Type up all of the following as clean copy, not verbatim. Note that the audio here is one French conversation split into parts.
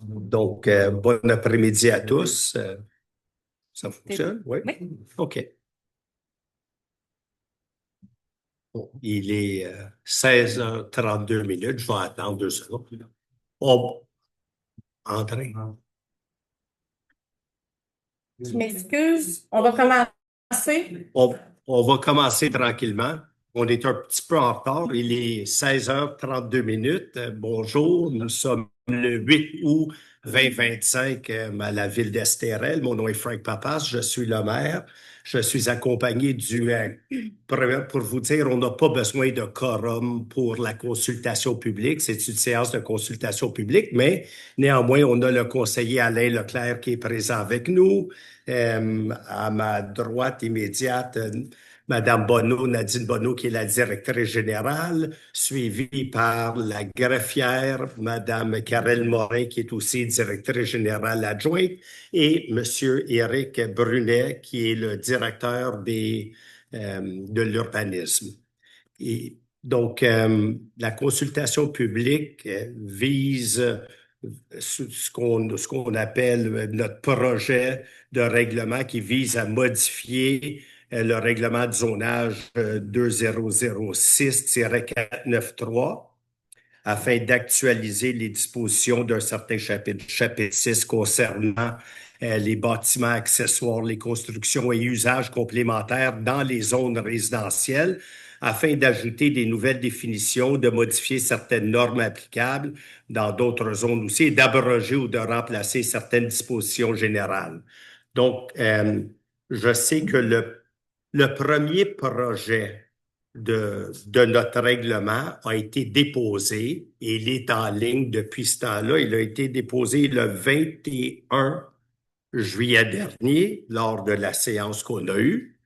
Donc, bon après-midi à tous. Ça fonctionne? Oui? Oui. OK. Bon, il est 16h32 minutes. Je vais attendre 2 secondes. Oh, André. Je m'excuse, on va commencer. On, on va commencer tranquillement. On est un petit peu en retard. Il est 16h32 minutes. Bonjour, nous sommes le 8 août 2025 à la ville d'Estérel. Mon nom est Frank Papas, je suis le maire. Je suis accompagné pour vous dire, on n'a pas besoin de quorum pour la consultation publique. C'est une séance de consultation publique, mais néanmoins, on a le conseiller Alain Leclerc qui est présent avec nous. À ma droite immédiate, Madame Bonneau, Nadine Bonneau, qui est la directrice générale, suivie par la greffière, Madame Karel Morin, qui est aussi directrice générale adjointe, et Monsieur Éric Brunet, qui est le directeur de l'urbanisme. Et donc, la consultation publique vise ce qu'on appelle notre projet de règlement qui vise à modifier le règlement de zonage 2006-493 afin d'actualiser les dispositions d'un certain chapitre 6 concernant les bâtiments accessoires, les constructions et usages complémentaires dans les zones résidentielles, afin d'ajouter des nouvelles définitions, de modifier certaines normes applicables dans d'autres zones aussi et d'abroger ou de remplacer certaines dispositions générales. Donc, je sais que le premier projet de notre règlement a été déposé et il est en ligne depuis ce temps-là. Il a été déposé le 21 juillet dernier lors de la séance qu'on a eue.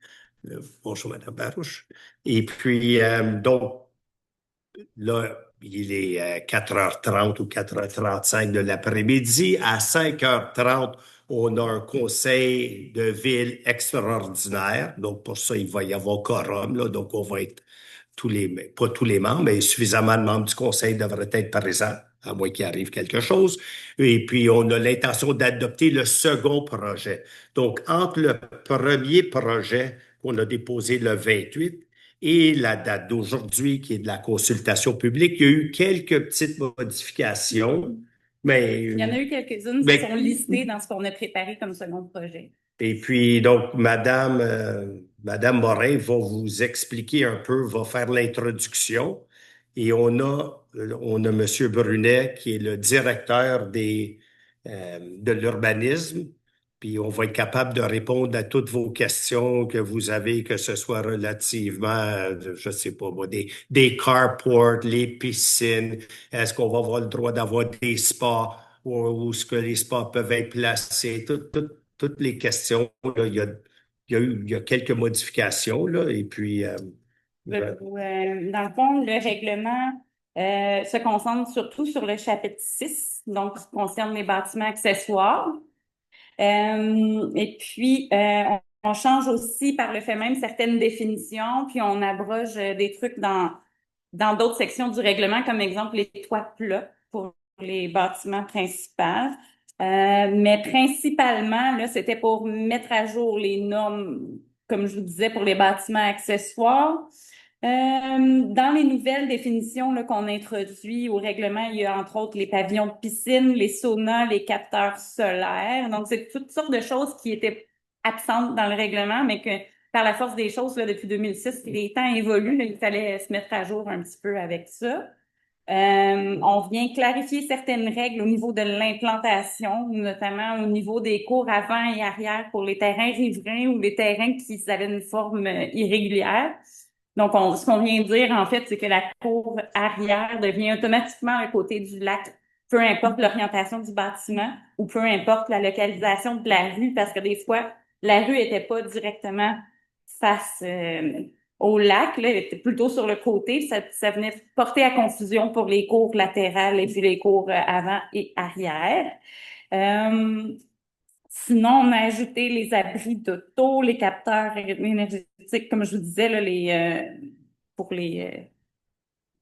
Bonjour, Madame Barouche. Et puis, donc, là, il est 4h30 ou 4h35 de l'après-midi. À 5h30, on a un conseil de ville extraordinaire. Donc, pour ça, il va y avoir quorum, là. Donc, on va être pas tous les membres, mais suffisamment de membres du conseil devraient être présents, à moins qu'il arrive quelque chose. Et puis, on a l'intention d'adopter le second projet. Donc, entre le premier projet qu'on a déposé le 28 et la date d'aujourd'hui, qui est de la consultation publique, il y a eu quelques petites modifications, mais, Il y en a eu quelques-unes qui sont mais listées dans ce qu'on a préparé comme second projet. et puis, donc, Madame Morin va vous expliquer un peu, va faire l'introduction. Et on a Monsieur Brunet, qui est le directeur de l'urbanisme. Puis, on va être capable de répondre à toutes vos questions que vous avez, que ce soit relativement, je sais pas moi, des carports, les piscines. Est-ce qu'on va avoir le droit d'avoir des spas? Où est-ce que les spas peuvent être placés? Toutes les questions, là, il y a quelques modifications, là, et puis, Dans le fond, le règlement se concentre surtout sur le chapitre 6, donc qui concerne les bâtiments accessoires. Et puis, on change aussi par le fait même certaines définitions, puis on abroge des trucs dans d'autres sections du règlement, comme exemple les toits plats pour les bâtiments principaux. Mais principalement, là, c'était pour mettre à jour les normes, comme je vous disais, pour les bâtiments accessoires. Dans les nouvelles définitions là, qu'on introduit au règlement, il y a entre autres les pavillons de piscine, les saunas, les capteurs solaires. Donc, c'est toutes sortes de choses qui étaient absentes dans le règlement, mais que par la force des choses, là, depuis 2006, les temps évoluent, là, il fallait se mettre à jour un petit peu avec ça. On vient clarifier certaines règles au niveau de l'implantation, notamment au niveau des cours avant et arrière pour les terrains riverains ou les terrains qui avaient une forme irrégulière. Donc, ce qu'on vient de dire, en fait, c'est que la cour arrière devient automatiquement à côté du lac, peu importe l'orientation du bâtiment ou peu importe la localisation de la rue, parce que des fois, la rue était pas directement face au lac, là, elle était plutôt sur le côté. Ça venait porter à confusion pour les cours latérales et puis les cours avant et arrière. Euh, Sinon, on a ajouté les abris d'auto, les capteurs énergétiques, comme je vous disais, là, pour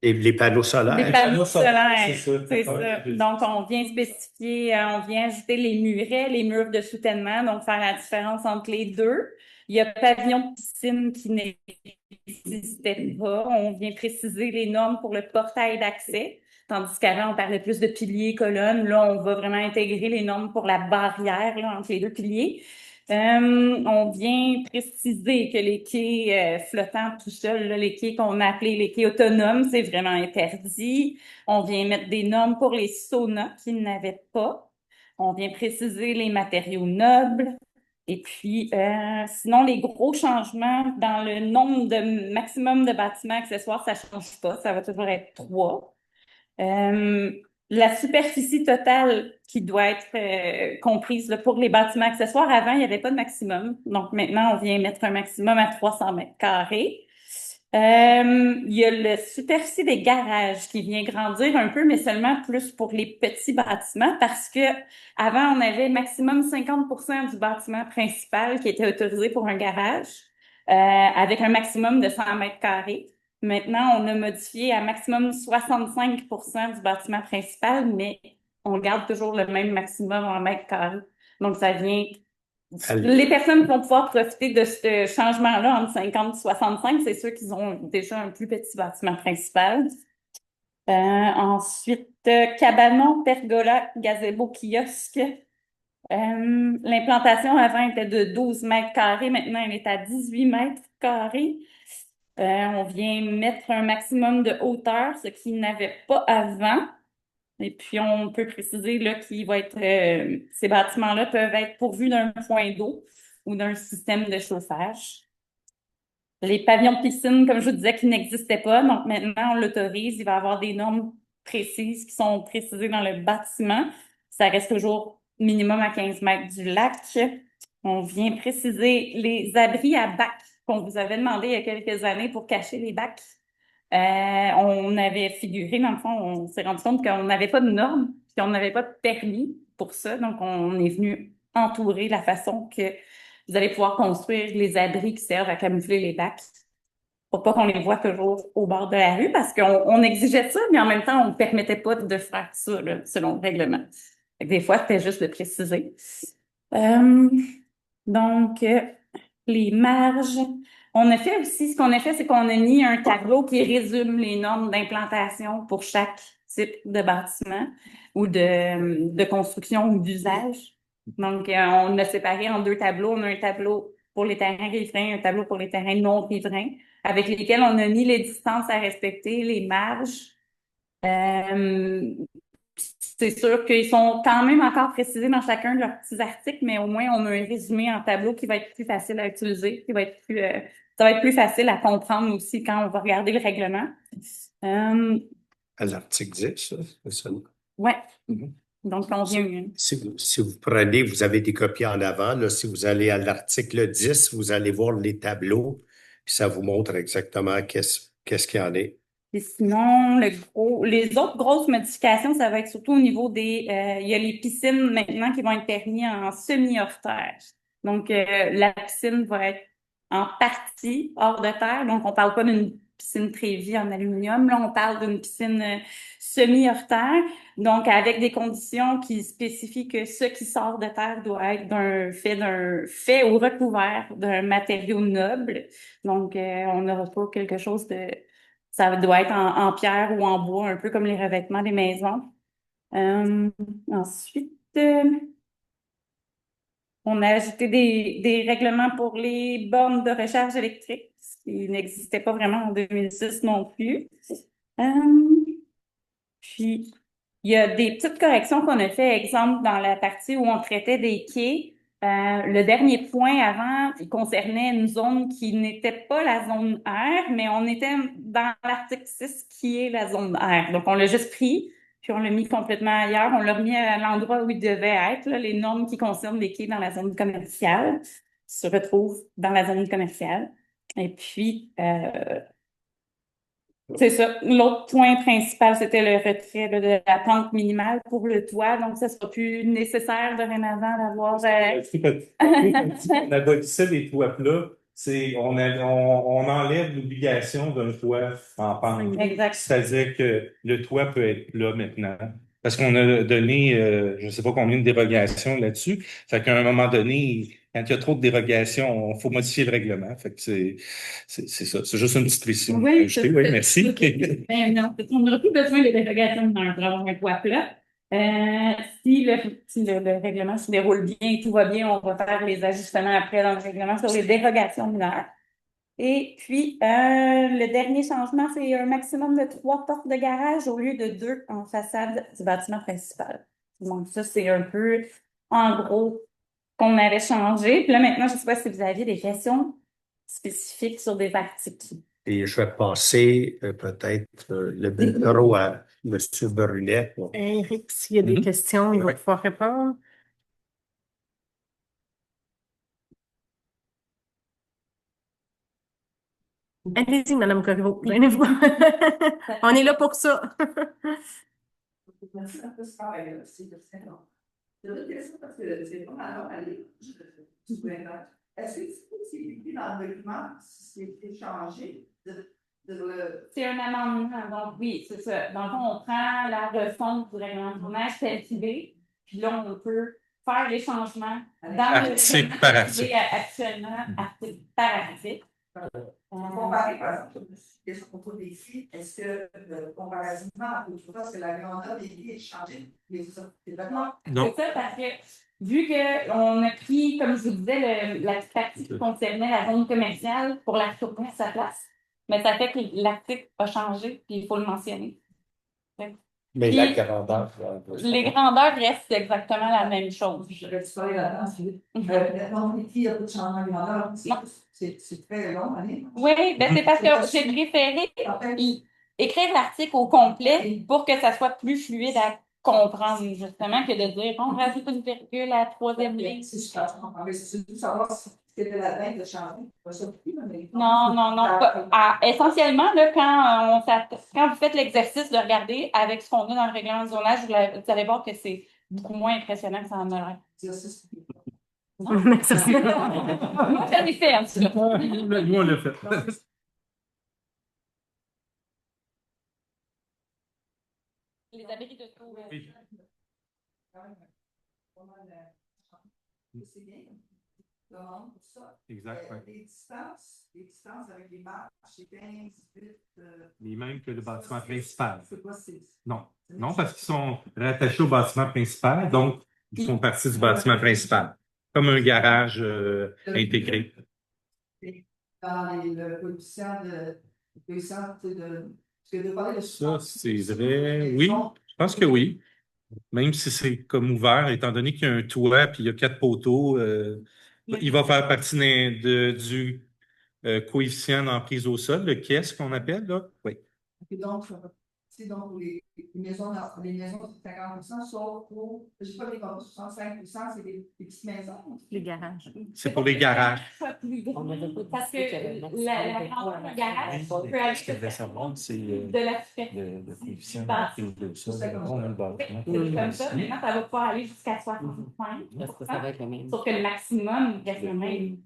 Les panneaux Des solaires. panneaux C'est solaires, ça. c'est Ouais. ça. Donc, on vient spécifier, on vient ajouter les murets, les murs de soutènement, donc faire la différence entre les deux. Il y a pavillon de piscine qui n'existait pas. On vient préciser les normes pour le portail d'accès. Tandis qu'avant, on parlait plus de piliers, colonnes. Là, on va vraiment intégrer les normes pour la barrière là, entre les deux piliers. On vient préciser que les quais flottants tout seuls, là, les quais qu'on a appelés les quais autonomes, c'est vraiment interdit. On vient mettre des normes pour les saunas qu'ils n'avaient pas. On vient préciser les matériaux nobles. Et puis, sinon, les gros changements dans le nombre de maximum de bâtiments accessoires, ça change pas. Ça va toujours être 3. Euh, la superficie totale qui doit être comprise là, pour les bâtiments accessoires, avant, il n'y avait pas de maximum. Donc maintenant, on vient mettre un maximum à 300 mètres carrés. Il y a la superficie des garages qui vient grandir un peu, mais seulement plus pour les petits bâtiments parce que avant, on avait maximum 50% du bâtiment principal qui était autorisé pour un garage, avec un maximum de 100 mètres carrés. Maintenant, on a modifié à maximum 65% du bâtiment principal, mais on garde toujours le même maximum en mètres carrés. Donc, ça vient... Les personnes qui vont pouvoir profiter de ce changement-là entre 50 et 65, c'est ceux qui ont déjà un plus petit bâtiment principal. Ensuite, cabanon, pergola, gazebo, kiosque. L'implantation avant était de 12 mètres carrés, maintenant elle est à 18 mètres carrés. On vient mettre un maximum de hauteur, ce qu'il n'avait pas avant. Et puis, on peut préciser là, qu'il va être, ces bâtiments-là peuvent être pourvus d'un point d'eau ou d'un système de chauffage. Les pavillons de piscine, comme je vous disais, qui n'existaient pas. Donc, maintenant, on l'autorise. Il va y avoir des normes précises qui sont précisées dans le bâtiment. Ça reste toujours minimum à 15 mètres du lac. On vient préciser les abris à bac qu'on vous avait demandé il y a quelques années pour cacher les bacs. On avait figuré, dans le fond, on s'est rendu compte qu'on n'avait pas de normes, puis on n'avait pas de permis pour ça. Donc, on est venu entourer la façon que vous allez pouvoir construire les abris qui servent à camoufler les bacs pour pas qu'on les voit toujours au bord de la rue parce qu'on exigeait ça, mais en même temps, on ne permettait pas de faire ça, là, selon le règlement. Fait que des fois, c'était juste de préciser. Euh, donc, les marges. On a fait aussi, ce qu'on a fait, c'est qu'on a mis un tableau qui résume les normes d'implantation pour chaque type de bâtiment ou de construction ou d'usage. Donc, on a séparé en deux tableaux. On a un tableau pour les terrains riverains, un tableau pour les terrains non riverains, avec lesquels on a mis les distances à respecter, les marges. Euh, c'est sûr qu'ils sont quand même encore précisés dans chacun de leurs petits articles, mais au moins on a un résumé en tableau qui va être plus facile à utiliser, qui va être plus, ça va être plus facile à comprendre aussi quand on va regarder le règlement. À l'article 10, c'est ça? Ouais. Mhm. Donc on vient. Si vous prenez, vous avez des copies en avant, là, si vous allez à l'article 10, vous allez voir les tableaux, puis ça vous montre exactement qu'est-ce qu'il y en est. Et sinon, les autres grosses modifications, ça va être surtout au niveau il y a les piscines maintenant qui vont être permis en semi-hors-terre. Donc, la piscine va être en partie hors de terre. Donc, on parle pas d'une piscine Trévi en aluminium. Là, on parle d'une piscine semi-hors-terre. Donc, avec des conditions qui spécifient que ce qui sort de terre doit être d'un fait ou recouvert d'un matériau noble. Donc, on n'aura pas quelque chose ça doit être en pierre ou en bois, un peu comme les revêtements des maisons. Ensuite, on a ajouté des règlements pour les bornes de recharge électrique, ce qui n'existait pas vraiment en 2006 non plus. Euh, Puis, il y a des petites corrections qu'on a fait, exemple, dans la partie où on traitait des quais. Le dernier point avant, il concernait une zone qui n'était pas la zone R, mais on était dans l'article 6 qui est la zone R. Donc, on l'a juste pris, puis on l'a mis complètement ailleurs. On l'a remis à l'endroit où il devait être. Là, les normes qui concernent les quais dans la zone commerciale se retrouvent dans la zone commerciale. Et puis, c'est ça. L'autre point principal, c'était le retrait là, de la pente minimale pour le toit. Donc, ça sera plus nécessaire dorénavant d'avoir... On abolissait les toits plats. on enlève l'obligation d'un toit en pente. Exact. C'est-à-dire que le toit peut être là maintenant. Parce qu'on a donné, je ne sais pas combien de dérogations là-dessus. Fait qu'à un moment donné, quand il y a trop de dérogations, il faut modifier le règlement. Fait que c'est ça. C'est juste une petite précision. Oui, Oui, merci. Ben non, on n'aura plus besoin de dérogation pour avoir un toit plat. Si le règlement se déroule bien, tout va bien, on va faire les ajustements après dans le règlement sur les dérogations mineures. Et puis, le dernier changement, c'est un maximum de 3 portes de garage au lieu de 2 en façade du bâtiment principal. Donc, ça, c'est un peu, en gros, qu'on avait changé. Puis là, maintenant, je ne sais pas si vous aviez des questions spécifiques sur des articles. Et je vais passer peut-être le micro à M. Brunet. Eric, s'il y a des questions, il va pouvoir répondre. Allez-y, Madame Corriveau, gênez-vous. On est là pour ça. Merci un peu ce travail-là, c'est excellent. J'ai une question parce que c'est pas mal aller du gouvernement. Est-ce que c'est écrit dans le document si c'est changé C'est un amendement, donc oui, c'est ça. Dans le fond, on prend la refonte du règlement de tournage tel qu'il est, puis là, on peut faire les changements dans le Article par article. actuellement, article par article. comparer, par exemple, question qu'on pose ici, est-ce que comparativement à l'autre fois, est-ce que la grandeur des lits est changée? C'est d'accord? Non, c'est ça, parce que vu qu'on a pris, comme je vous disais, la petite partie qui concernait la zone commerciale pour la retourner à sa place, mais ça fait que l'article a changé, puis il faut le mentionner. Mais Puis, la grandeur. les grandeurs restent exactement la même chose. Je vais parler là-dedans, c'est non, il n'y a pas de changement de grandeur. C'est très long, allez. Oui, ben c'est parce que j'ai préféré écrire l'article au complet pour que ça soit plus fluide à comprendre, justement, que de dire on rajoute une virgule à la troisième ligne. C'est super, mais c'est juste savoir si c'était la veille de changer. Non. Essentiellement, là, quand vous faites l'exercice de regarder avec ce qu'on a dans le règlement de zonage, vous allez voir que c'est beaucoup moins impressionnant que ça en a l'air. Merci. Moi, j'en ai fait, en tout cas. Nous, on l'a fait. Les abris de taux. Oui. C'est bien. Pour ça. Exact. Les distances avec les marches, c'est 15, 18. Les mêmes que le bâtiment principal. C'est quoi, Non, parce qu'ils sont rattachés au bâtiment principal, donc ils font partie du bâtiment principal, comme un garage intégré. Dans le coefficient de. Parce que de parler de Ça, c'est vrai. Oui, je pense que oui. Même si c'est comme ouvert, étant donné qu'il y a un toit et il y a 4 poteaux, il va faire partie du coefficient d'emprise au sol, le KES qu'on appelle, là. Oui. Et donc, les maisons de 50%, sauf pour, je ne sais pas, les 65%, c'est des petites maisons. Les garages. C'est pour les garages. Parce que la grandeur du garage peut aller Ce que je voulais savoir, c'est de la le coefficient Bah, d'emprise de sol. c'est comme ça. Maintenant, ça va pouvoir aller jusqu'à 65. Sauf que le maximum reste le même.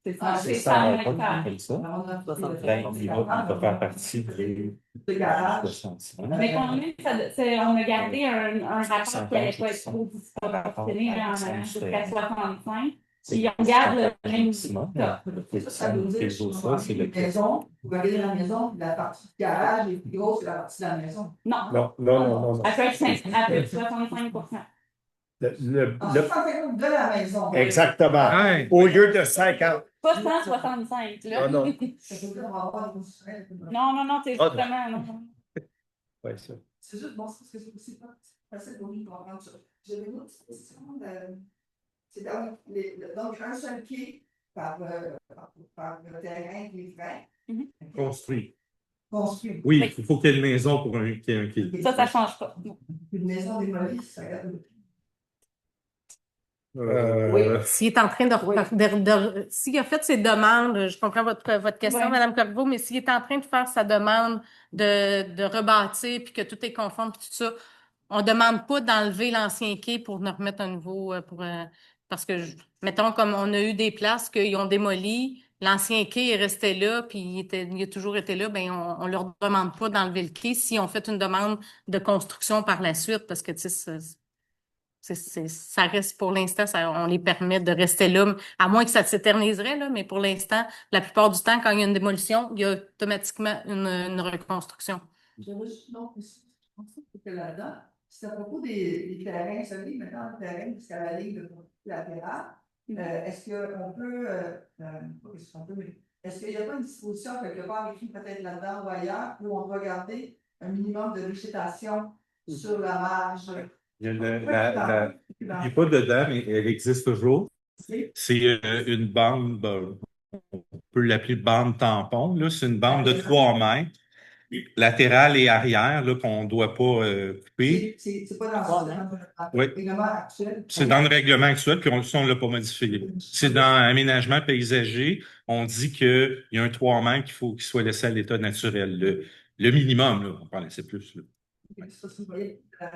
C'est ça. C'est C'est ça, 100 on hectares. fait ça. Ben, Ben, il va faire partie de de garage. 60. Mais quand même, on a gardé un rapport qui n'allait pas être trop disproportionné en allant jusqu'à 65. Puis on garde le même maximum. top. Ça veut dire que C'est le maison, vous regardez la maison, la partie du garage est plus grosse que la partie de la maison. Non. Non. Elle peut être 65%. De la maison. Exactement. Ouais. Au lieu de 50. Pas 165, là. Non. Ça veut dire qu'on va avoir des industriels. Non, c'est Ah, justement, non. Ouais, ça. C'est juste, bon, parce que c'est aussi pas facile pour nous de comprendre ça. J'avais une autre question. C'est donc un seul pied par le terrain qui est vrai. Construit. Construit. Oui, il faut qu'il y ait une maison pour qu'il y ait un quai. Ça ne change pas. Une maison démolie, ça regarde. S'il est en train s'il a fait ses demandes, je comprends votre question, Ouais. Madame Corriveau, mais s'il est en train de faire sa demande de rebâtir puis que tout est conforme puis tout ça, on demande pas d'enlever l'ancien quai pour nous remettre un nouveau parce que mettons comme on a eu des places qu'ils ont démoli l'ancien quai est resté là, puis il a toujours été là, ben on leur demande pas d'enlever le quai si on fait une demande de construction par la suite, parce que, tu sais, ça reste pour l'instant, on les permet de rester là, à moins que ça s'éterniserait, là, mais pour l'instant, la plupart du temps, quand il y a une démolition, il y a automatiquement une reconstruction. J'avais juste une autre question. Je pense que là-dedans, c'est à propos des terrains, vous savez, maintenant, le terrain jusqu'à la ligne de latérale. Est-ce qu'on peut, est-ce qu'il n'y a pas une disposition quelque part écrite peut-être là-dedans ou ailleurs où on doit garder un minimum de végétation sur la marge? Il n'y a pas dedans, mais elle existe toujours. C'est une bande, ben, on peut l'appeler bande tampon. Là, c'est une bande de 3 mètres, latérale et arrière, là, qu'on ne doit pas couper. C'est pas dans le Oui. règlement actuel. C'est dans le règlement actuel, puis on ne l'a pas modifié. C'est dans aménagement paysager, on dit qu'il y a un 3 mètres qu'il faut qu'il soit laissé à l'état naturel. Le minimum, là, on peut en laisser plus. Là. Ça, vous voyez, ça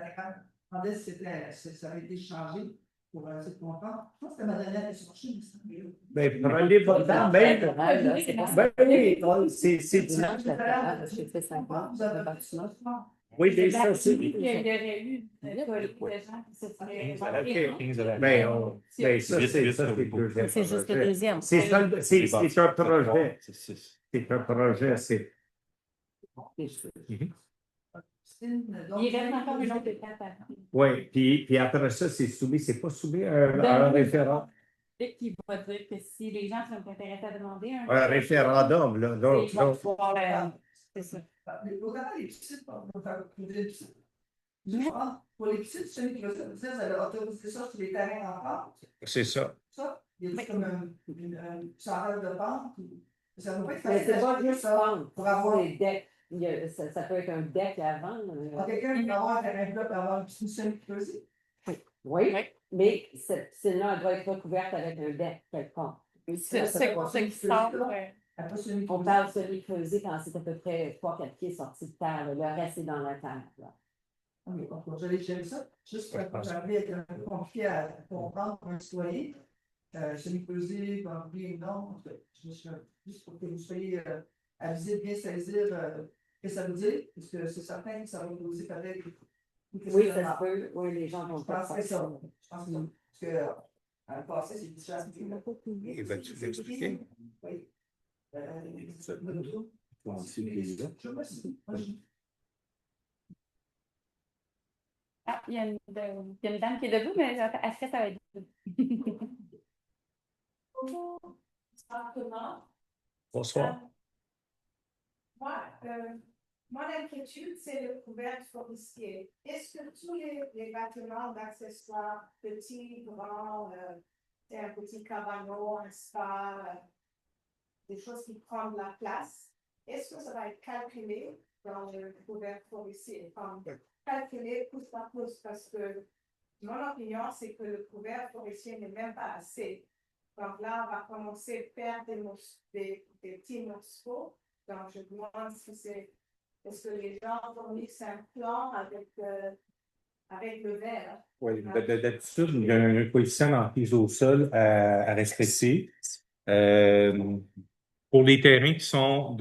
avait été changé pour essayer de comprendre. Je pense que ma dernière question, Mais prenez votre temps, même. Ben oui, c'est Dimanche latéral, j'ai fait 50, le bâtiment. Oui, mais ça, c'est. Il y aurait eu des gens qui se seraient. Mais ça, c'est le deuxième. C'est juste le deuxième. C'est un projet. C'est un projet, c'est. Il reste encore une autre étape à faire. Oui, puis après ça, c'est pas soumis à un référendum. Qui va dire que si les gens sont intéressés à demander Un référendum, là. Non, ils vont pouvoir c'est ça. Autant les petites, pour faire les petites. Pour les petites, celui qui va se dire, vous allez autoriser ça sur les terrains en pente. c'est ça. Ça, il y a comme une charrette de pente. Ça ne va pas être Mais c'est pas facile juste ça pente, pour avoir. des decks. Ça peut être un deck avant. Quelqu'un qui va avoir un terrain plat pour avoir une petite semi-creusée. Oui, mais sinon, elle doit être recouverte avec un deck quelque part. C'est ce qui sort. On parle semi-creusé quand c'est à peu près 3-4 pieds sortis de terre. Le reste est dans la terre. Là. J'aime ça. Juste pour j'arrive à être un peu compliqué à comprendre pour un citoyen. Semi-creusé, oui, non. Juste pour que vous soyez avisés de bien saisir ce que ça veut dire, parce que c'est certain que ça va poser peut-être. Oui, ça se peut. Oui, les gens vont Je pense que ça. Je pense que ça. Parce que à le passé, c'est différent. Et vas-tu l'expliquer? Oui. Ah, il y a une dame qui est debout, mais est-ce que ça va être Bonsoir. Mon inquiétude, c'est le couvert forestier. Est-ce que tous les bâtiments d'accessoires, petits, grands, un petit cabanon, un spa, des choses qui prennent la place, est-ce que ça va être calculé dans le couvert forestier? Calculé pouce par pouce, parce que mon opinion, c'est que le couvert forestier n'est même pas assez. Donc là, on va commencer à perdre des petits morceaux. Donc je me demande si c'est. Est-ce que les gens fournissent un plan avec le verre? Oui, d'habitude, il y a un coefficient d'emprise au sol à respecter. Pour les terrains qui sont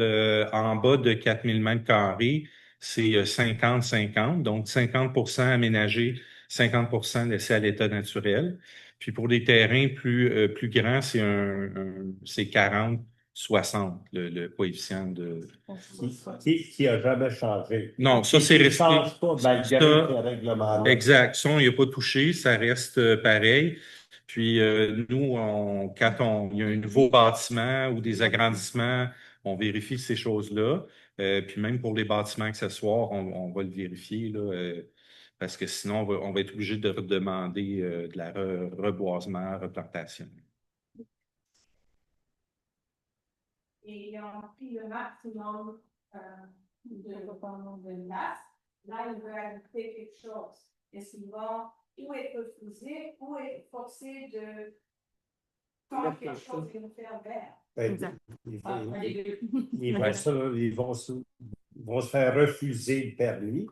en bas de 4000 mètres carrés, c'est 50-50, donc 50% aménagés, 50% laissés à l'état naturel. Puis pour les terrains plus grands, c'est 40-60, le coefficient de... Qui n'a jamais changé. Non, ça, c'est resté. Ça ne change pas malgré les règlements. Exact. Ça, on n'y a pas touché. Ça reste pareil. Puis, nous, quand il y a un nouveau bâtiment ou des agrandissements, on vérifie ces choses-là. Puis même pour les bâtiments accessoires, on va le vérifier, là, parce que sinon, on va être obligé de demander de la reboisement, replantation. Et ils ont pris le maximum de masse. Là, ils veulent ajouter quelque chose. Est-ce qu'ils vont ou être refusés ou être forcés de faire quelque chose qui nous fait vert? Ils vont se faire refuser le permis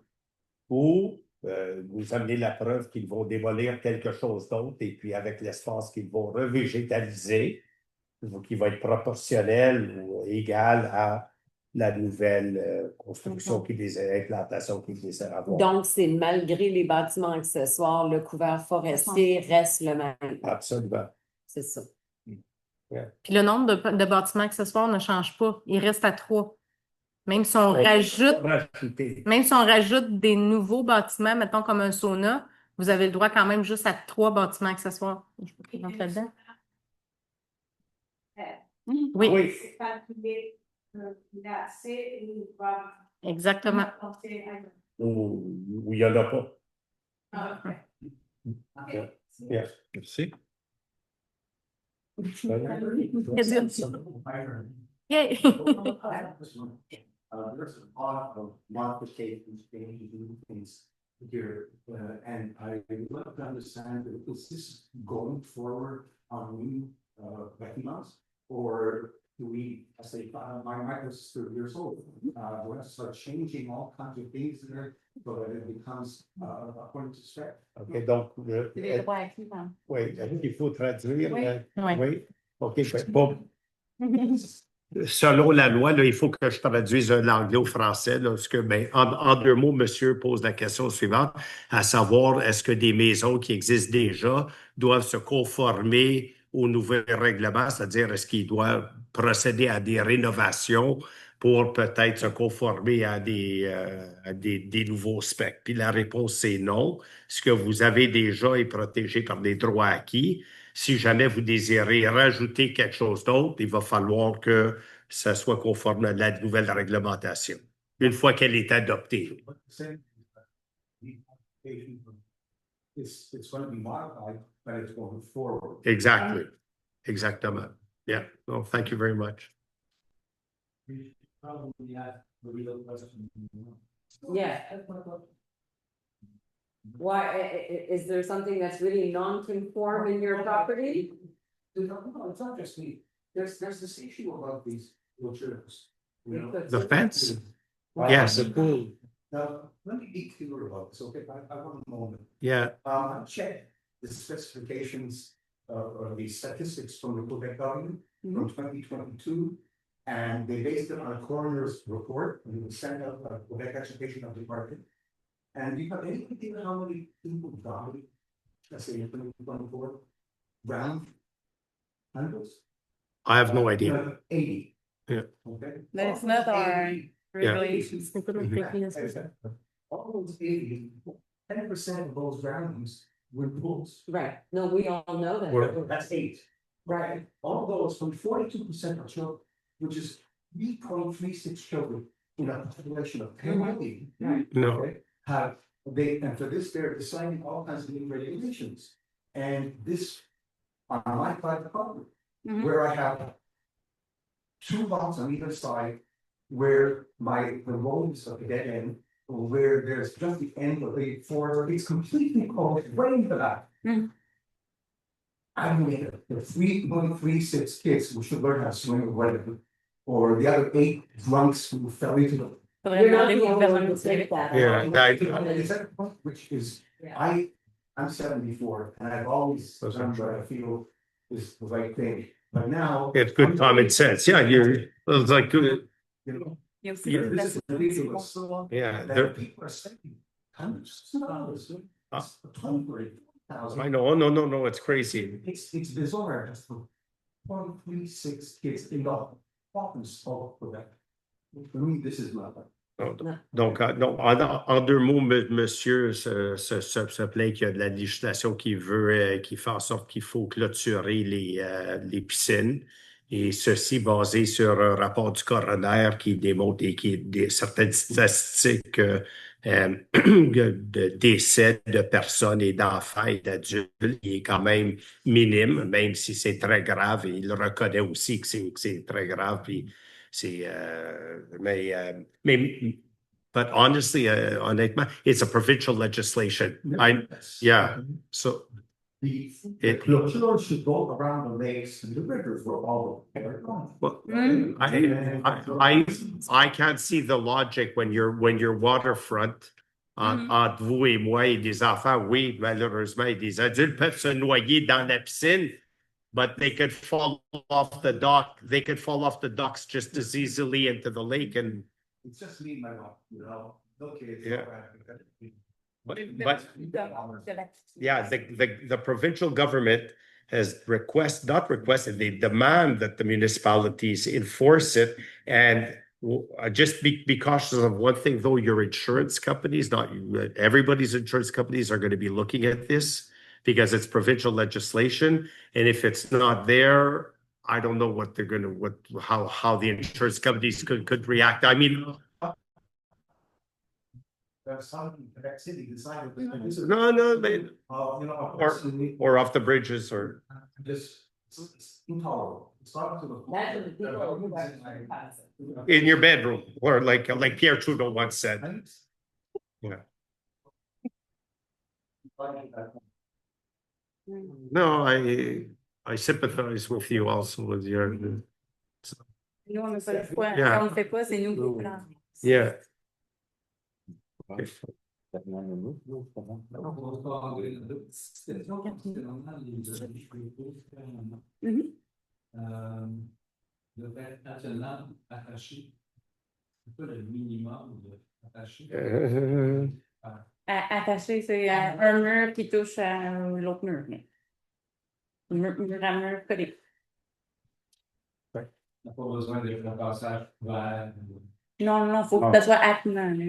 ou nous amener la preuve qu'ils vont démolir quelque chose d'autre et puis avec l'espace qu'ils vont revégétaliser, qui va être proportionnel ou égal à la nouvelle construction implantation qu'ils désirent avoir. Donc, c'est malgré les bâtiments accessoires, le couvert forestier reste le même. Absolument. C'est ça. Puis le nombre de bâtiments accessoires ne change pas. Il reste à 3. Même si on rajoute des nouveaux bâtiments, mettons comme un sauna, vous avez le droit quand même juste à 3 bâtiments accessoires. Je peux rentrer là-dedans? Oui, Oui. C'est calculé, il a assez et il va exactement. apporter un- Ou il n'y en a pas. Ah, ok. Ok. Yeah. Merci. Yay. There's a lot of modifications, things here, and I would love to understand, is this going forward on new, bâtiments? Or do we, I say, my micro's 30 years old, we're gonna start changing all kinds of things in there, so that it becomes, according to spec? OK, donc, Les droits acquis, hein. oui, il faut traduire. Oui. Oui. OK, bon. Selon la loi, là, il faut que je traduise l'anglais au français. Là, parce que, en 2 mots, monsieur pose la question suivante, à savoir, est-ce que des maisons qui existent déjà doivent se conformer aux nouveaux règlements, c'est-à-dire est-ce qu'ils doivent procéder à des rénovations pour peut-être se conformer à des nouveaux specs? Puis la réponse, c'est non. Ce que vous avez déjà est protégé par des droits acquis. Si jamais vous désirez rajouter quelque chose d'autre, il va falloir que ça soit conforme à la nouvelle réglementation, une fois qu'elle est adoptée. It's going to be modified, but it's going forward. Exactly. Exactement. Yeah. No, thank you very much. Probably ask the real question. Yeah. Why, is there something that's really non-conform in your property? No, it's not just me. There's this issue about these wheelchairs. You know? The fence? Well, Yes. Now, let me be clear about this, okay? I want a moment. Yeah. I checked the specifications or the statistics from the Quebec government from 2022. And they based it on a coroner's report, and it was sent out by Quebec Education Department. And do you have any idea how many people died, let's say in 2024, round numbers? I have no idea. 80. Yeah. Okay. That's not our regulations. All those 80, 10% of those drownings were pools. Right, no, we all know that. That's 8. Right. All those from 42% of children, which is 3.36 children in a population of 10 million. No. Okay, and for this, they're deciding all kinds of new regulations. And this, on my private property, where I have 2 lots on either side, where the road is at the dead end, where there's just the end of the forest, it's completely closed, right into that. I mean, the 3.36 kids who should learn how to swim or whatever, or the other 8 drunks who fell into the. You're not the only one to say that. Yeah, Is that a point which is, I'm 74 and I've always done what I feel is the right thing, but now. It's good common sense. Yeah, it's like good. You know, Il y a aussi Yeah. la this is ridiculous. Yeah. That people are spending hundreds of dollars, $20,000. I know. No, it's crazy. It's bizarre, just for 0.36 kids in the province of Quebec. For me, this is not. Donc, non, en 2 mots, monsieur se plaint qu'il y a de la législation qui fait en sorte qu'il faut clôturer les piscines. Et ceci basé sur un rapport du coroner qui démontre certaines statistiques de décès de personnes et d'enfants et d'adultes. Il est quand même minime, même si c'est très grave. Et il reconnaît aussi que c'est très grave. Puis but honestly, honnêtement, it's a provincial legislation. Yeah. So The children should go around the lakes and the rivers were all. well, I can't see the logic when you're waterfront. Entre vous et moi et des enfants, oui, malheureusement, et des adultes peuvent se noyer dans la piscine. but they could fall off the dock. They could fall off the docks just as easily into the lake and. It's just me and my mom, you know, no kids. Yeah. But De yeah, the provincial government has not requested, they demand that the municipalities enforce it. And just be cautious of one thing, though, your insurance companies, not everybody's insurance companies are going to be looking at this because it's provincial legislation. And if it's not there, I don't know what they're going to, how the insurance companies could react. I mean, Some Quebec City decided. no, they, You know, personally, or off the bridges or. it's intolerable. It's not to the. Imagine the people who actually pass it. In your bedroom, or like Pierre Trudeau once said. Yeah. No, I sympathize with you also with your. Nous, on n'a pas le choix. Yeah. Si on ne le fait pas, c'est nous qui le faisons. Yeah. Mhm. Devrait être naturellement attaché. C'est pas le minimum attaché. Attaché, c'est un mur qui touche à l'autre mur. Mur à mur collé. On n'a pas besoin de faire un passage ouvert. Non, il faut que ça soit attenant. Là.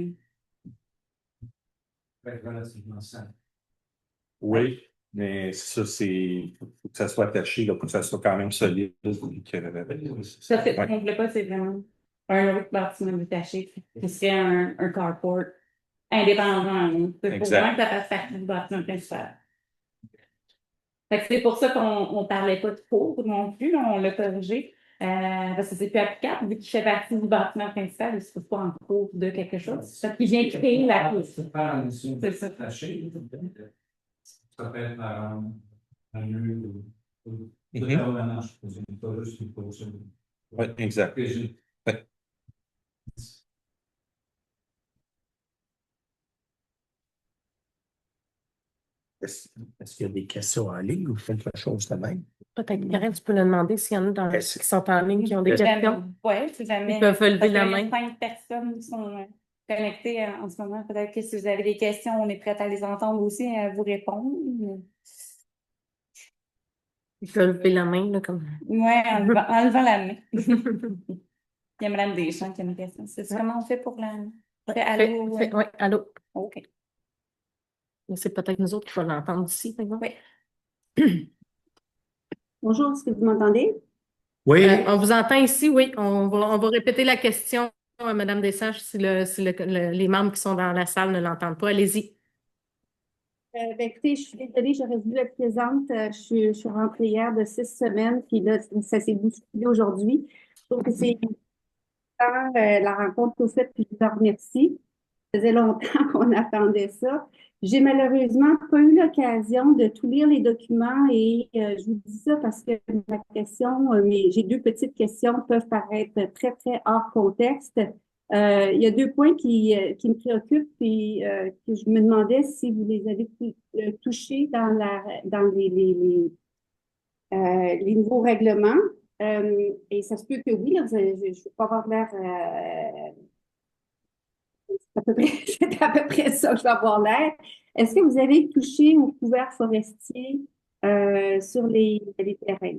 Être relativement simple. Oui, mais ça, faut que ça soit attaché, là, pour que ça soit quand même solide. Ça, c'est on ne voulait pas, c'est vraiment un autre bâtiment détaché. Ce serait un carport indépendant. C'est pour Exact. vraiment que ça fasse partie du bâtiment principal. Fait que c'est pour ça qu'on ne parlait pas de cours non plus, là, on l'a corrigé. Parce que c'est plus applicable, vu qu'il fait partie du bâtiment principal, il ne se trouve pas en cours de quelque chose. Ça qui vient créer la cour. C'est ça. Attaché. Ça peut être un lieu de permanent, je présume, pas juste une pause. Oui, exact. Est-ce qu'il y a des questions en ligne ou quelque chose de même? Peut-être, Karen, tu peux le demander s'il y en a Est-ce- qui sont en ligne, qui ont des questions. Oui, si jamais. Ils peuvent lever Parce la qu'il y a main. 5 personnes qui sont connectées en ce moment. Peut-être que si vous avez des questions, on est prêt à les entendre aussi, à vous répondre. Ils peuvent lever la main, là, comme. Oui, en levant la main. Il y a Mme Deschamps qui a une question. C'est comment on fait pour la. Allô? Oui, allô. OK. Mais c'est peut-être nous autres qui vont l'entendre d'ici, par exemple. Oui. Bonjour, est-ce que vous m'entendez? Oui. On vous entend ici, oui. On va répéter la question, Mme Deschamps, si les membres qui sont dans la salle ne l'entendent pas. Allez-y. Écoutez, je suis désolée, j'aurais voulu être présente. Je suis rentrée hier de 6 semaines, puis là, ça s'est bousculé aujourd'hui. Je trouve que c'est important, la rencontre que vous faites, puis je vous en remercie. Ça faisait longtemps qu'on attendait ça. J'ai malheureusement pas eu l'occasion de tout lire les documents et je vous dis ça parce que ma question, j'ai 2 petites questions, peuvent paraître très, très hors contexte. Il y a 2 points qui me préoccupent et que je me demandais si vous les avez touchés dans les nouveaux règlements. Et ça se peut que oui, là, je ne vais pas avoir l'air... c'est à peu près ça que je vais avoir l'air. Est-ce que vous avez touché aux couverts forestiers sur les terrains?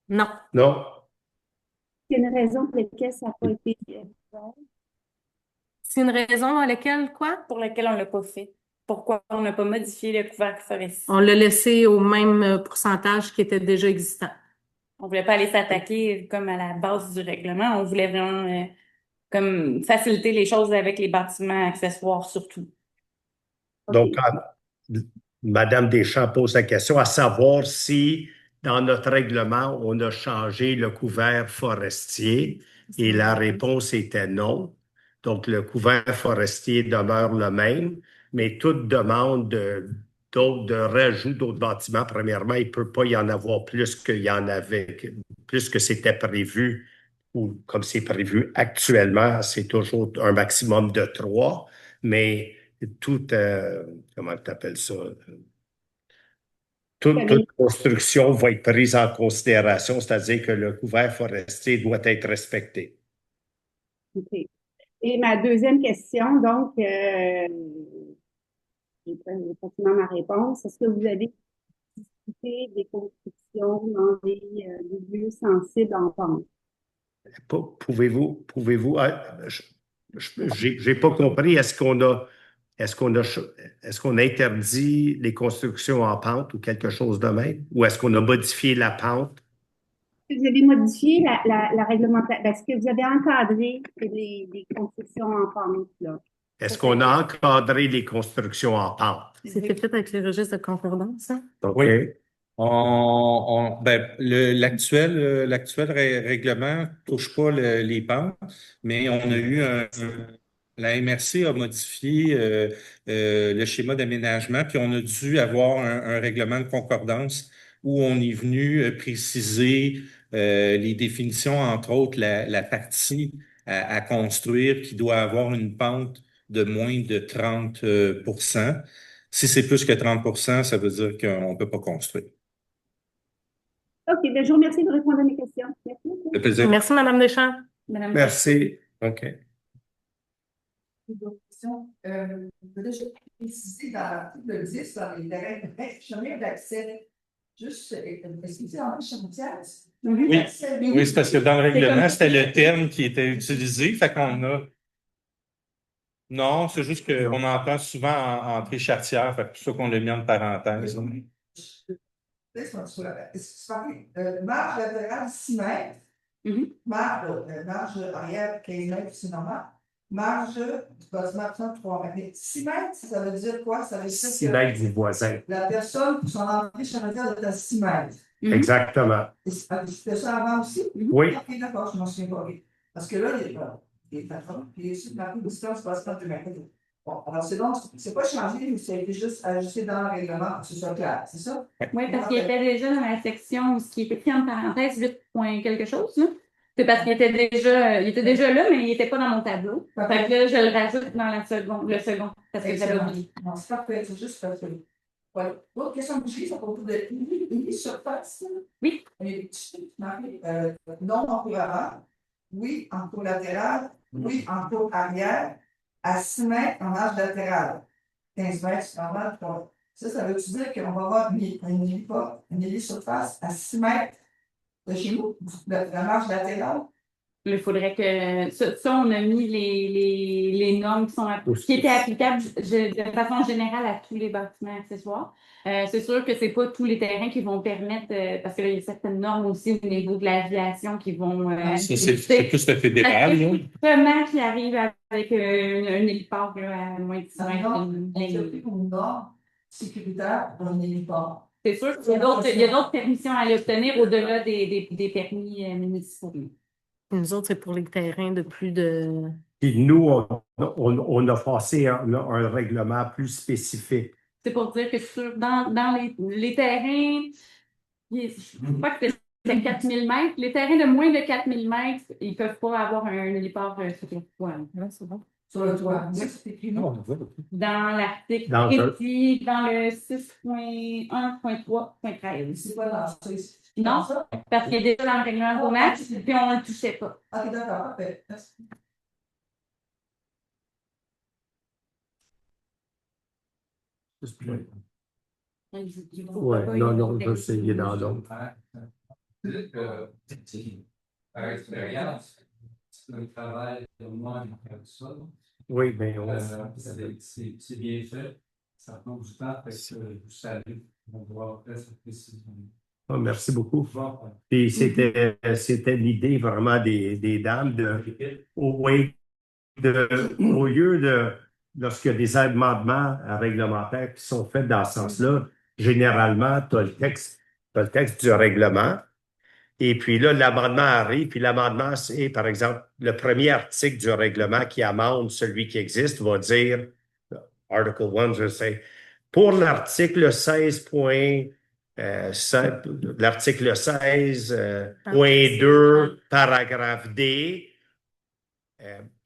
Non. Non. Il y a une raison pour laquelle ça n'a pas été fait. C'est une raison à laquelle, quoi? Pour laquelle on ne l'a pas fait. Pourquoi on n'a pas modifié le couvercle forestier? On l'a laissé au même pourcentage qui était déjà existant. On ne voulait pas aller s'attaquer comme à la base du règlement. On voulait vraiment comme faciliter les choses avec les bâtiments accessoires surtout. Donc, Madame Deschamps pose la question à savoir si dans notre règlement, on a changé le couvert forestier et la réponse était non. Donc, le couvert forestier demeure le même, mais toute demande de rajout d'autres bâtiments, premièrement, il ne peut pas y en avoir plus qu'il y en avait, plus que c'était prévu ou comme c'est prévu actuellement, c'est toujours un maximum de 3, mais tout, comment tu appelles ça? toute construction va être prise en considération, c'est-à-dire que le couvert forestier doit être respecté. OK. Et ma deuxième question, donc, j'ai pratiquement ma réponse. Est-ce que vous avez discuté des constructions dans des lieux sensibles en pente? Pouvez-vous, j'ai pas compris, est-ce qu'on a interdit les constructions en pente ou quelque chose de même? Ou est-ce qu'on a modifié la pente? Est-ce que vous avez modifié la réglementation? Est-ce que vous avez encadré les constructions en pente, là? Est-ce qu'on a encadré les constructions en pente? C'était fait avec les registres de concordance, hein? OK. Oui. L'actuel règlement touche pas les pentes, mais on a eu la MRC a modifié le schéma d'aménagement, puis on a dû avoir un règlement de concordance où on est venu préciser les définitions, entre autres la partie à construire qui doit avoir une pente de moins de 30 Si c'est plus que 30 ça veut dire qu'on ne peut pas construire. OK, bien, je vous remercie de répondre à mes questions. Merci beaucoup. Ça fait plaisir. Merci, Madame Deschamps. Merci. OK. D'autres questions? Déjà précisé dans l'article 10, dans les terrains de chemin d'accès, juste, est-ce que c'est en chantière? Oui, c'est parce que dans le règlement, c'était le terme qui était utilisé, fait qu'on a. Non, c'est juste qu'on entend souvent entrée chartière, fait que c'est pour ça qu'on l'a mis en parenthèse. C'est pareil. Marge latérale 6 mètres. Marge arrière 15 mètres, c'est normal. Marge du bâtiment 3 mètres. Mais 6 mètres, ça veut dire quoi? Ça veut dire 6 mètres du voisin. la personne, pour son entrée charretière, est à 6 mètres. Exactement. C'était ça avant aussi? Oui. Ok, d'accord, je m'en souviens pas. Parce que là, il est d'accord. Puis ici, la distance passe pas de mètres. Bon, alors c'est donc, c'est pas changé, mais c'est juste ajusté dans le règlement pour que ce soit clair, c'est ça? Oui, parce qu'il était déjà dans la section, ce qui était écrit en parenthèse, 8 point quelque chose, là. C'est parce qu'il était déjà là, mais il n'était pas dans mon tableau. Fait que là, je le rajoute dans le second, parce que j'avais oublié. Non, c'est parfait, c'est juste parce que. Ouais. L'autre question que j'ai, c'est à propos de surface. Oui. Il y a des petits chiffres marqués, non en cours avant, oui en cours latéral, oui en cours arrière, à 6 mètres en âge latéral. 15 mètres, c'est normal. Ça veut dire qu'on va avoir une hélisurface à 6 mètres de chez nous, la marge latérale? Il faudrait que ça, on a mis les normes qui étaient applicables de façon générale à tous les bâtiments accessoires. C'est sûr que c'est pas tous les terrains qui vont permettre, parce qu'il y a certaines normes aussi au niveau de l'aviation qui vont. C'est plus le fédéral, là. Vraiment qui arrive avec un héliport là, à moins de 5 une norme sécuritaire pour un héliport. C'est sûr qu'il y a d'autres permissions à aller obtenir au-delà des permis municipaux. Nous autres, c'est pour les terrains de plus de. Puis nous, on a passé un règlement plus spécifique. C'est pour dire que dans les terrains, je crois que c'est 4000 mètres. Les terrains de moins de 4000 mètres, ils ne peuvent pas avoir un héliport sur le toit. C'est bon. Sur le toit. Dans l'article précis, dans le 6.1.3.13. C'est pas dans ça. Non, parce qu'il est déjà dans le règlement de zonage, puis on ne le touchait pas. Ok, d'accord, parfait. Merci. Ouais, non, je sais, il est dans l'autre. Par expérience, le travail de moi, ça. Oui, mais c'est bien fait. Ça prend du temps, parce que vous savez, on doit faire cette précision. Oh, merci beaucoup. Puis c'était l'idée vraiment des dames au lieu de lorsqu'il y a des amendements réglementaires qui sont faits dans ce sens-là, généralement, tu as le texte du règlement. Et puis là, l'amendement arrive, puis l'amendement, c'est, par exemple, le premier article du règlement qui amende celui qui existe va dire, Article 1, je sais, pour l'article 16. L'article 16.2, paragraphe D,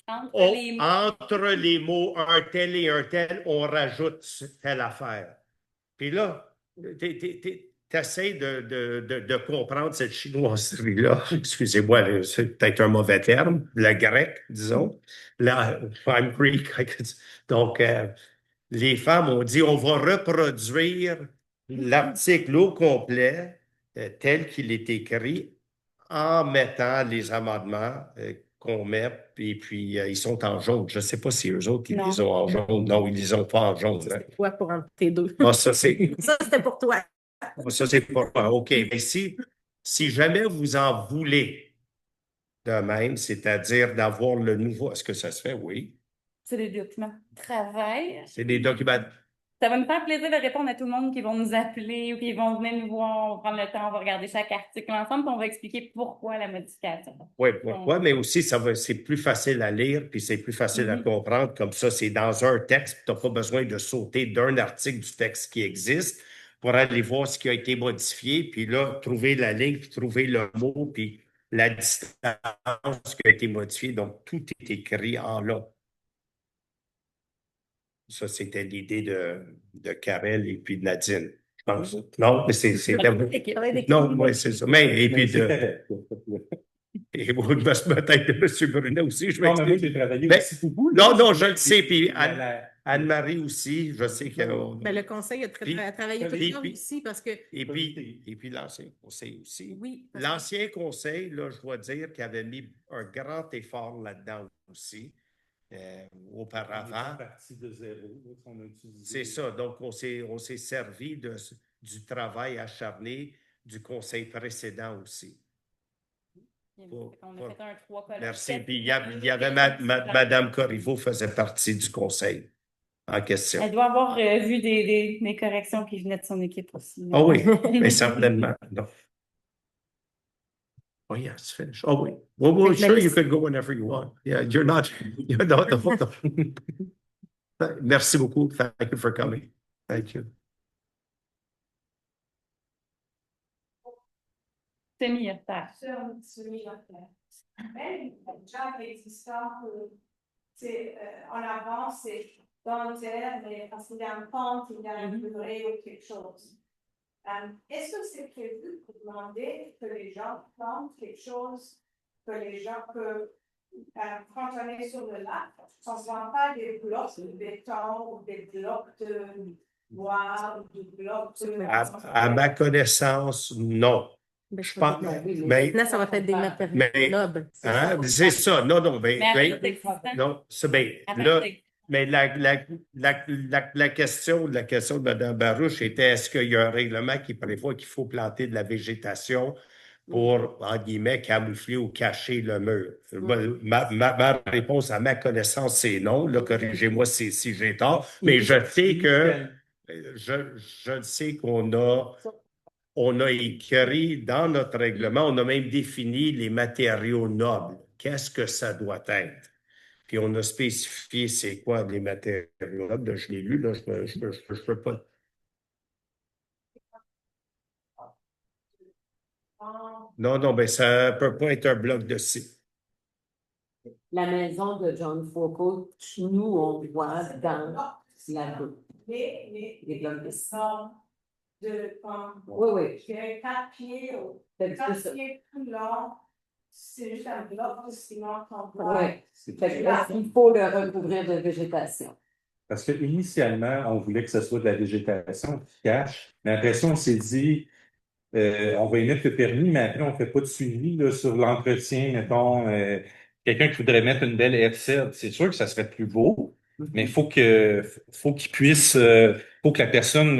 entre les mots un tel et un tel, on rajoute telle affaire. Puis là, T'essaies de comprendre cette chinoiserie-là. Excusez-moi, là, c'est peut-être un mauvais terme. Le grec, disons. I'm Greek. Donc, les femmes ont dit, on va reproduire l'article au complet tel qu'il est écrit en mettant les amendements qu'on met, et puis ils sont en jaune. Je ne sais pas si eux autres, ils Non. les ont en jaune. Non, ils ne les ont pas en jaune. Hein. Toi pour entre tes deux. Ah, ça, c'est Ça, c'était pour toi. ça, c'est pas. OK. Mais si jamais vous en voulez de même, c'est-à-dire d'avoir le nouveau. Est-ce que ça se fait? Oui. C'est des documents de travail. C'est des documents. Ça va me faire plaisir de répondre à tout le monde qui vont nous appeler ou qui vont venir nous voir. On va prendre le temps, on va regarder chaque article ensemble, puis on va expliquer pourquoi la modification. Oui, pourquoi, mais aussi, c'est plus facile à lire, puis c'est plus facile à comprendre. Comme ça, c'est dans un texte, tu n'as pas besoin de sauter d'un article du texte qui existe pour aller voir ce qui a été modifié, puis là, trouver la ligne, puis trouver le mot, puis la distance qui a été modifiée. Donc, tout est écrit en long. Ça, c'était l'idée de Karel et puis de Nadine, je pense. Non, mais c'était... Non, oui, c'est ça. Mais, et puis et vous, peut-être de M. Brunet aussi, je Non, mais moi, m'explique. j'ai travaillé Ben, aussi beaucoup. non, je le sais. Puis La- Anne-Marie aussi, je sais que. Ben, le conseil a travaillé tout le temps aussi parce que. Et puis l'ancien conseil aussi. Oui. L'ancien conseil, là, je dois dire qu'il avait mis un grand effort là-dedans aussi. Auparavant. Partie de zéro, on a utilisé. C'est ça. Donc, on s'est servi du travail acharné du conseil précédent aussi. On a fait un 3 colonnes. Merci. Puis il y avait Madame Corriveau faisait partie du conseil en question. Elle doit avoir vu des corrections qui venaient de son équipe aussi. Ah oui, mais certainement. Non. Oh, yeah, it's finished. Oh, wait. Well, sure, you could go whenever you want. Yeah, you're not. Merci beaucoup. Thank you for coming. Thank you. C'est mis à terre. Même déjà existant, en avant, c'est dans le terre, mais parce qu'il y a une pente, il y a une durée ou quelque chose. Est-ce que c'est prévu pour demander que les gens plantent quelque chose, que les gens peuvent, quand on est sur le lac, on ne vend pas des blocs de béton ou des blocs de bois ou des blocs de... À ma connaissance, non. Je pense, mais, là, ça va être des matériaux nobles. C'est ça. Non, non, c'est bien. Là, mais la question de Mme Barouche était, est-ce qu'il y a un règlement qui prévoit qu'il faut planter de la végétation pour, en guillemets, camoufler ou cacher le mur? Ma réponse, à ma connaissance, c'est non. Là, corrigez-moi si j'ai tort. Mais je sais que je sais on a écrit dans notre règlement, on a même défini les matériaux nobles. Qu'est-ce que ça doit être? Puis on a spécifié c'est quoi les matériaux nobles. Là, je l'ai lu, là, je peux pas. Non, ben ça peut pas être un bloc de ciment. La maison de John Foucault, nous, on voit dans la rue. Les blocs de ciment. Oui. J'ai 4 pieds, 4 pieds plus long, c'est juste un bloc de ciment qu'on voit. Oui, il faut le recouvrir de végétation. Parce qu'initialement, on voulait que ce soit de la végétation qui cache, mais après ça, on s'est dit, on va émettre le permis, mais après, on ne fait pas de suivi là, sur l'entretien, mettons, quelqu'un qui voudrait mettre une belle F7, c'est sûr que ça serait plus beau, mais faut qu'il puisse, faut que la personne,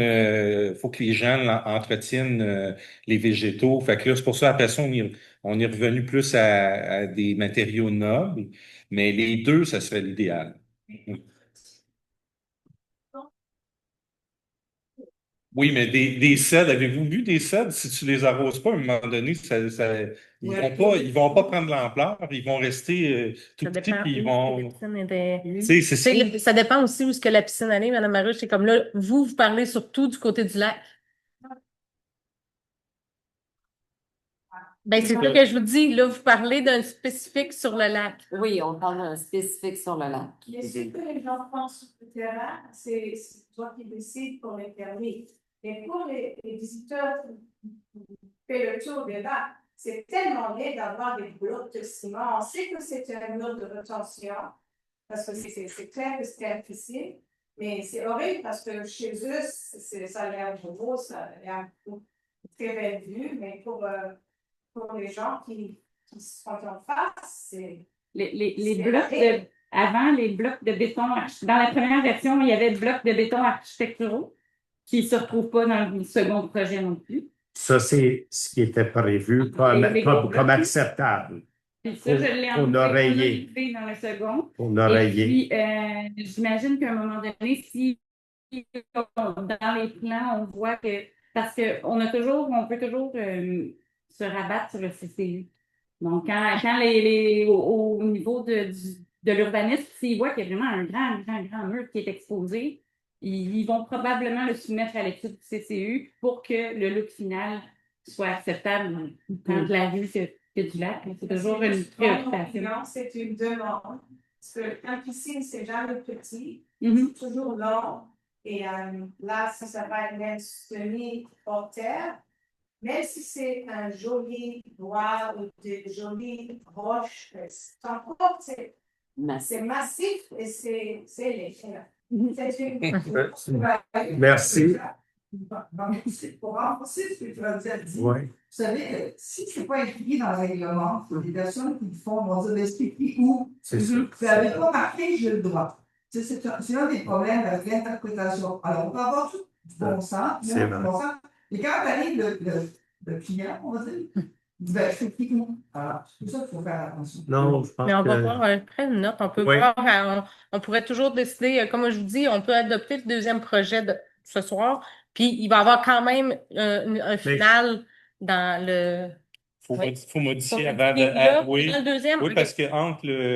faut que les gens entretiennent les végétaux. Fait que là, c'est pour ça, après ça, on est revenu plus à des matériaux nobles, mais les deux, ça serait l'idéal. Oui, mais des cèdres, avez-vous vu des cèdres? Si tu les arroses pas, à un moment donné, ils vont pas prendre l'ampleur, ils vont rester tout petits, puis ils vont... C'est ça. Ça dépend aussi où est-ce que la piscine allait, Mme Maruche. C'est comme là, vous parlez surtout du côté du lac. Ben, c'est ça que je vous dis. Là, vous parlez d'un spécifique sur le lac. Oui, on parle d'un spécifique sur le lac. Mais ce que les gens font sur le terrain, c'est toi qui décides pour les permis. Et pour les visiteurs qui font le tour des lacs, c'est tellement bien d'avoir des blocs de ciment. On sait que c'est un mur de rétention, parce que c'est clair que c'est un piscine, mais c'est horrible parce que chez eux, ça a l'air beau, ça a l'air très belle vue, mais pour les gens qui sont en face, c'est... Les C'est blocs horrible. avant, les blocs de béton, dans la première version, il y avait des blocs de béton architecturaux qui ne se retrouvent pas dans le second projet non plus. Ça, c'est ce qui était prévu Les gros comme blocs. acceptable. Puis ça, je l'ai On a rayé. enlevé dans le second. On a Et rayé. puis, j'imagine qu'à un moment donné, si dans les plans, on voit que, parce on peut toujours se rabattre sur le CCU. Donc, quand au niveau de l'urbanisme, s'ils voient qu'il y a vraiment un grand mur qui est exposé, ils vont probablement le soumettre à l'étude du CCU pour que le look final soit acceptable entre la vue que du lac. C'est toujours une préoccupation. Non, c'est une demande. Parce que la piscine, c'est jamais petit, Mhm. c'est toujours long. Et là, si ça va être un semi-hors-terre, même si c'est un joli bois ou des jolies roches, c'est encore, c'est massif et c'est léger. C'est une... Merci. Pour renforcer ce que tu as dit, Oui. vous savez, si ce n'est pas écrit dans le règlement, les personnes qui le font vont dire, c'est écrit où? C'est ça. Vous n'avez pas marqué, j'ai le droit. C'est un des problèmes avec l'interprétation. Alors, on peut avoir tout du bon sens, C'est du vrai. bon sens. Et quand arrive le client, on va dire, ben, c'est écrit où? Alors, c'est pour ça qu'il faut faire attention. Non, je pense Mais on va que... voir, prendre une note. On peut Oui. voir, on pourrait toujours décider, comme je vous dis, on peut adopter le deuxième projet de ce soir, puis il va y avoir quand même un final dans le. Faut modifier Faut avant modifier là, oui. dans le deuxième. Oui, Ok. parce que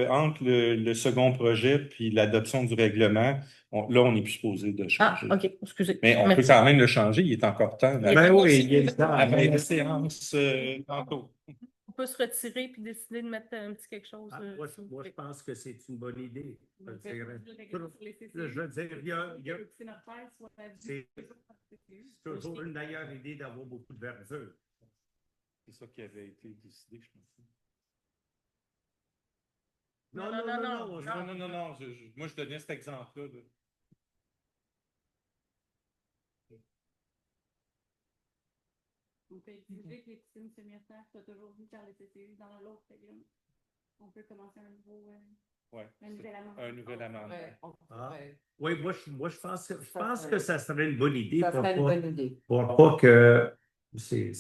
entre le second projet puis l'adoption du règlement, là, on n'est plus supposé de Ah, changer. OK, excusez. Mais on peut quand même le changer, il est encore temps. Ben oui, il est temps. Avant la séance tantôt. On peut se retirer puis décider de mettre un petit quelque chose. Moi, je pense que c'est une bonne idée. Je veux dire, c'est toujours une meilleure idée d'avoir beaucoup de verdure. C'est ça qui avait été décidé, je pense. Non. Moi, je donnais cet exemple-là. On peut exiger que les piscines semi-hors-terre soient toujours vues par les CCU dans l'autre règlement. On peut commencer un nouvel amendement. Un nouvel amendement. Oui, moi, je pense que ça serait une bonne idée Ça serait une bonne idée. pour pas que ces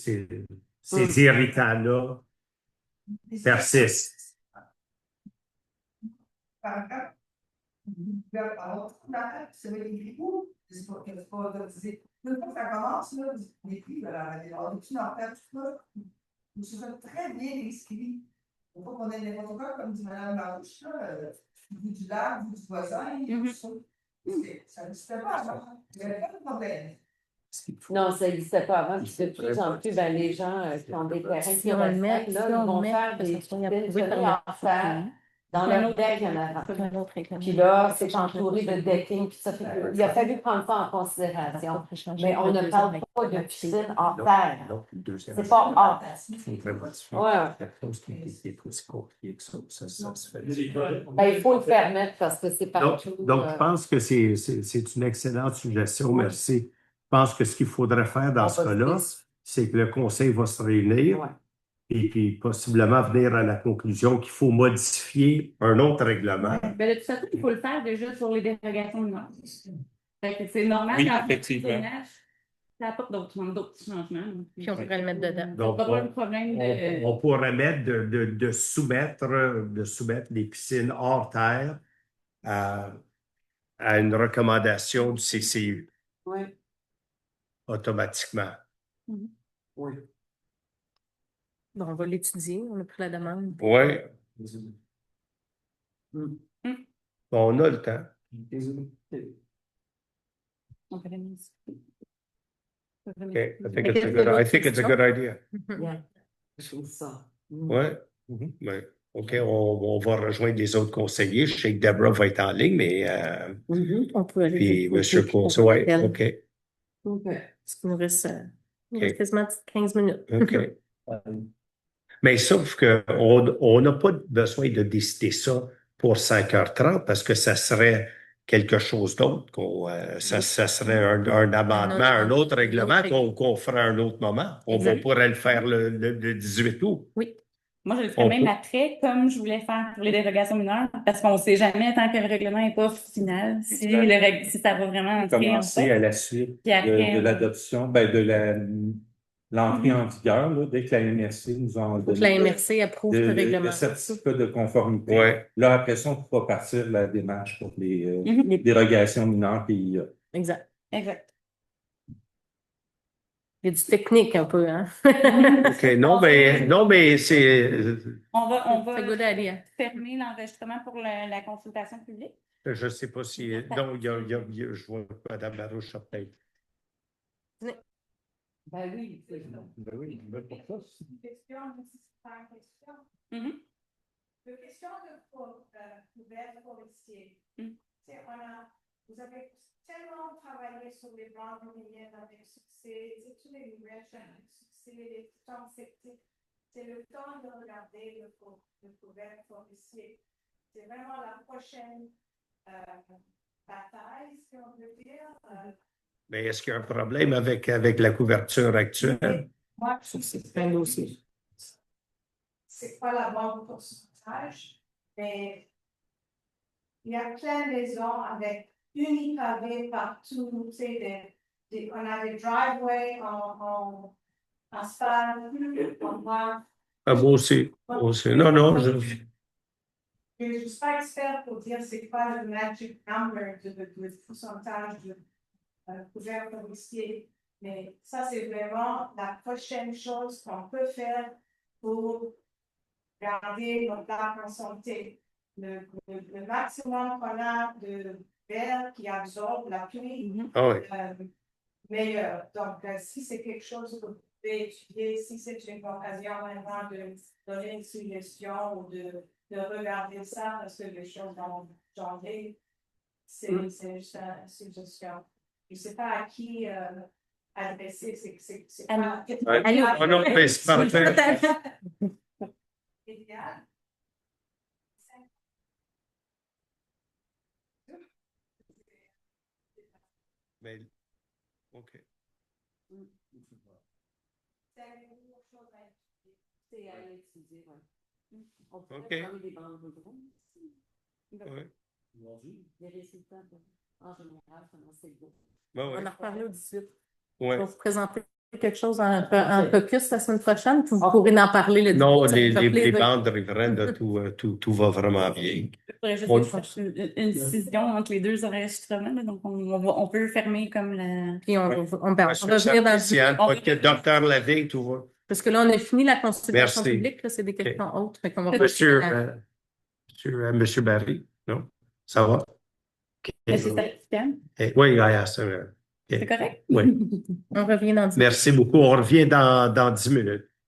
irritants-là persistent. Par exemple, alors, c'est écrit où? C'est pas une fois que ça commence, là, les prix de la réduction en fait, tout ça, nous sommes très bien inscrits. Il ne faut pas qu'on ait n'importe quoi, comme dit Mme Marouche, là, vous du lac, vous du voisin, tout ça. Ça n'existait pas avant. Il n'y avait pas de problème. Non, ça n'existait pas avant. Puis de plus en plus, ben, les gens qui ont des terrains Si qui on le restent, met, là, si ils on vont le met, faire parce des que ça va petites approuver par tenues en fer dans leur deck en avant. C'est un autre règlement. Puis là, c'est entouré de decking, puis ça fait que- il a fallu prendre ça en considération. Mais on ne parle pas de piscine en terre. C'est pas hors. Ben, il faut le permettre parce que c'est partout. Donc, je pense que c'est une excellente suggestion. Merci. Je pense que ce qu'il faudrait faire dans ce cas-là, c'est que le conseil va se réunir. Ouais. Et puis possiblement venir à la conclusion qu'il faut modifier un autre règlement. Ben, de toute façon, il faut le faire déjà sur les dérogations de normes. Fait que c'est normal Oui, qu'en effectivement. zonnage, ça apporte d'autres changements. Puis on pourrait le mettre dedans. Donc, pas de problème de... on pourrait mettre de soumettre les piscines hors terre à une recommandation du CCU Oui. automatiquement. Oui. Bon, on va l'étudier. On a pris la demande. Oui. On a le temps. On peut remettre. Okay. I think it's a good idea. Yeah. Je trouve ça. Oui. Ben, OK, on va rejoindre les autres conseillers. Je sais que Deborah va être en ligne, mais On peut aller. puis M. Courtois, OK. OK. Parce qu'il nous reste quasiment 15 minutes. OK. Mais sauf qu'on n'a pas besoin de décider ça pour 5h30 parce que ça serait quelque chose d'autre. Ça serait un amendement, un autre règlement qu'on fera à un autre moment. On pourrait le faire le 18 août. Oui. Moi, je le ferais même après, comme je voulais faire pour les dérogations mineures, parce qu'on ne sait jamais tant que le règlement n'est pas final, si ça va vraiment entrer en Commencer fait. à la suite Puis après, de l'adoption, l'entrée en vigueur, là, dès que la MRC nous a Faut que la MRC approuve le règlement. le certificat de conformité. Ouais. Là, après ça, on pourra partir la démarche pour les les- dérogations mineures PIA. Exact. Exact. Il y a du technique un peu, hein? OK. Non, mais c'est. On va C'est good idea. fermer l'enregistrement pour la consultation publique. Je ne sais pas si. Non, je vois que Mme Larouche a peut-être. Ben oui, c'est ça. Ben oui, ben pour ça. Une question, par question. Mhm. La question de couvert forestier. Vous avez tellement travaillé sur les bandes minières avec succès, c'est tous les nouvelles avec succès, les temps sceptiques. C'est le temps de regarder le couvert forestier. C'est vraiment la prochaine bataille, si on veut dire. Mais est-ce qu'il y a un problème avec la couverture actuelle? Moi, C'est un dossier. c'est pas la bonne pourcentage, mais il y a plein de maisons avec unipavé partout, tu sais, on a des driveways en asphalte, en bois. Ah, moi aussi. Non, Je ne suis pas expert pour dire c'est quoi le magic number de pourcentage de couvert forestier, mais ça, c'est vraiment la prochaine chose qu'on peut faire pour garder notre arbre en santé. Le maximum qu'on a de verre qui absorbe la pluie, meilleur. Donc, si c'est quelque chose que vous pouvez étudier, si c'est une occasion maintenant de donner une suggestion ou de regarder ça, parce que les choses vont changer, c'est juste une suggestion. Je ne sais pas à qui adresser, c'est pas... Oh non, mais c'est parfait. Idéal. Mais, OK. C'est à étudier, ouais. On pourrait OK. prendre des bandes de drone aussi. Oui. Les résultats, en général, comment c'est beau. Ben, On en reparler au 18. ouais. On va vous présenter quelque chose en caucus la semaine prochaine, puis vous pourrez en parler le 18. Non, Ça les me fait plaisir. bandes riveraines, tout va vraiment bien. Il faudrait juste une décision entre les deux enregistrements, là, donc on peut fermer comme la... Puis on va revenir dans le docteur Lavigne, tout va. Parce que là, on a fini la consultation Merci. publique, là, c'est des questions autres. Fait qu'on va Monsieur Barry, non? Ça va? Monsieur Sacristian, Oui, c'est correct? Oui. On revient dans 10 minutes. Merci beaucoup. On revient dans 10 minutes.